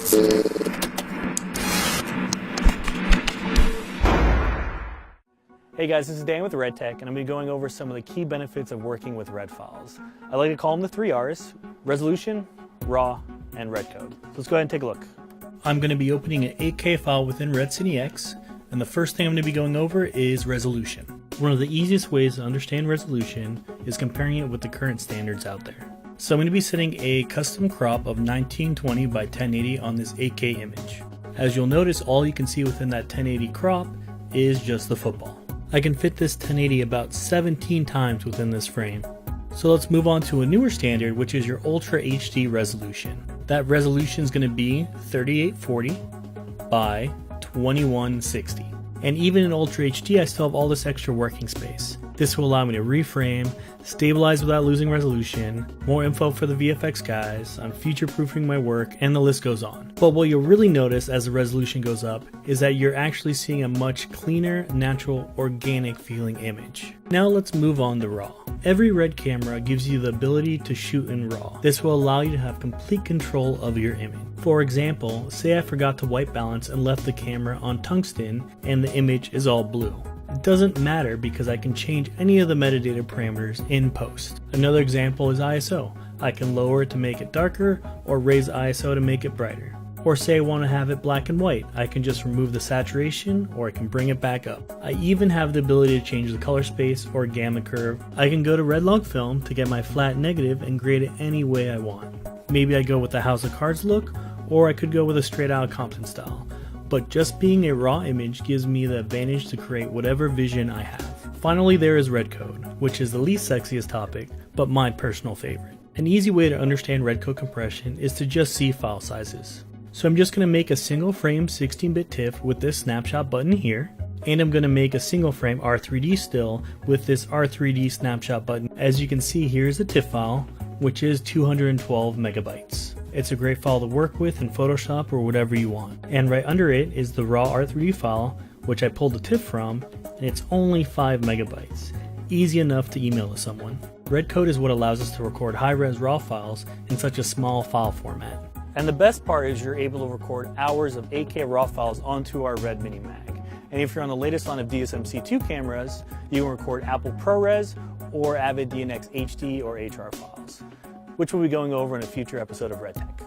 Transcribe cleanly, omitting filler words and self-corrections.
Hey guys, this is Dan with RedTech, and I'm going to be going over some of the key benefits of working with RED files. I like to call them the 3 R's: resolution, raw, and red code. So let's go ahead and take a look. I'm going to be opening an 8K file within Red City X, and the first thing I'm going to be going over is resolution. One of the easiest ways to understand resolution is comparing it with the current standards out there. So I'm going to be setting a custom crop of 1920 by 1080 on this 8K image. As you'll notice, all you can see within that 1080 crop is just the football. I can fit this 1080 about 17 times within this frame. So let's move on to a newer standard, which is your Ultra HD resolution. That resolution is going to be 3840 by 2160. And even in Ultra HD, I still have all this extra working space. This will allow me to reframe, stabilize without losing resolution, more info for the VFX guys, I'm future-proofing my work, and the list goes on. But what you'll really notice as the resolution goes up is that you're actually seeing a much cleaner, natural, organic feeling image. Now let's move on to RAW. Every RED camera gives you the ability to shoot in RAW. This will allow you to have complete control of your image. For example, say I forgot to white balance and left the camera on tungsten and the image is all blue. It doesn't matter because I can change any of the metadata parameters in post. Another example is ISO. I can lower it to make it darker or raise ISO to make it brighter. Or say I want to have it black and white, I can just remove the saturation or I can bring it back up. I even have the ability to change the color space or gamma curve. I can go to Red Log Film to get my flat negative and grade it any way I want. Maybe I go with the House of Cards look, or I could go with a straight out Compton style. But just being a raw image gives me the advantage to create whatever vision I have. Finally, there is red code, which is the least sexiest topic, but my personal favorite. An easy way to understand red code compression is to just see file sizes. So I'm just going to make a single frame 16-bit TIFF with this snapshot button here, and I'm going to make a single frame R3D still with this R3D snapshot button. As you can see, here's a TIFF file, which is 212 megabytes. It's a great file to work with in Photoshop or whatever you want. And right under it is the raw R3D file, which I pulled the TIFF from, and it's only 5 megabytes. Easy enough to email to someone. Red code is what allows us to record high-res raw files in such a small file format. And the best part is you're able to record hours of 8K raw files onto our Red Mini Mag. And if you're on the latest line of DSM-C2 cameras, you can record Apple ProRes or Avid DNX HD or HR files, which we'll be going over in a future episode of RedTech.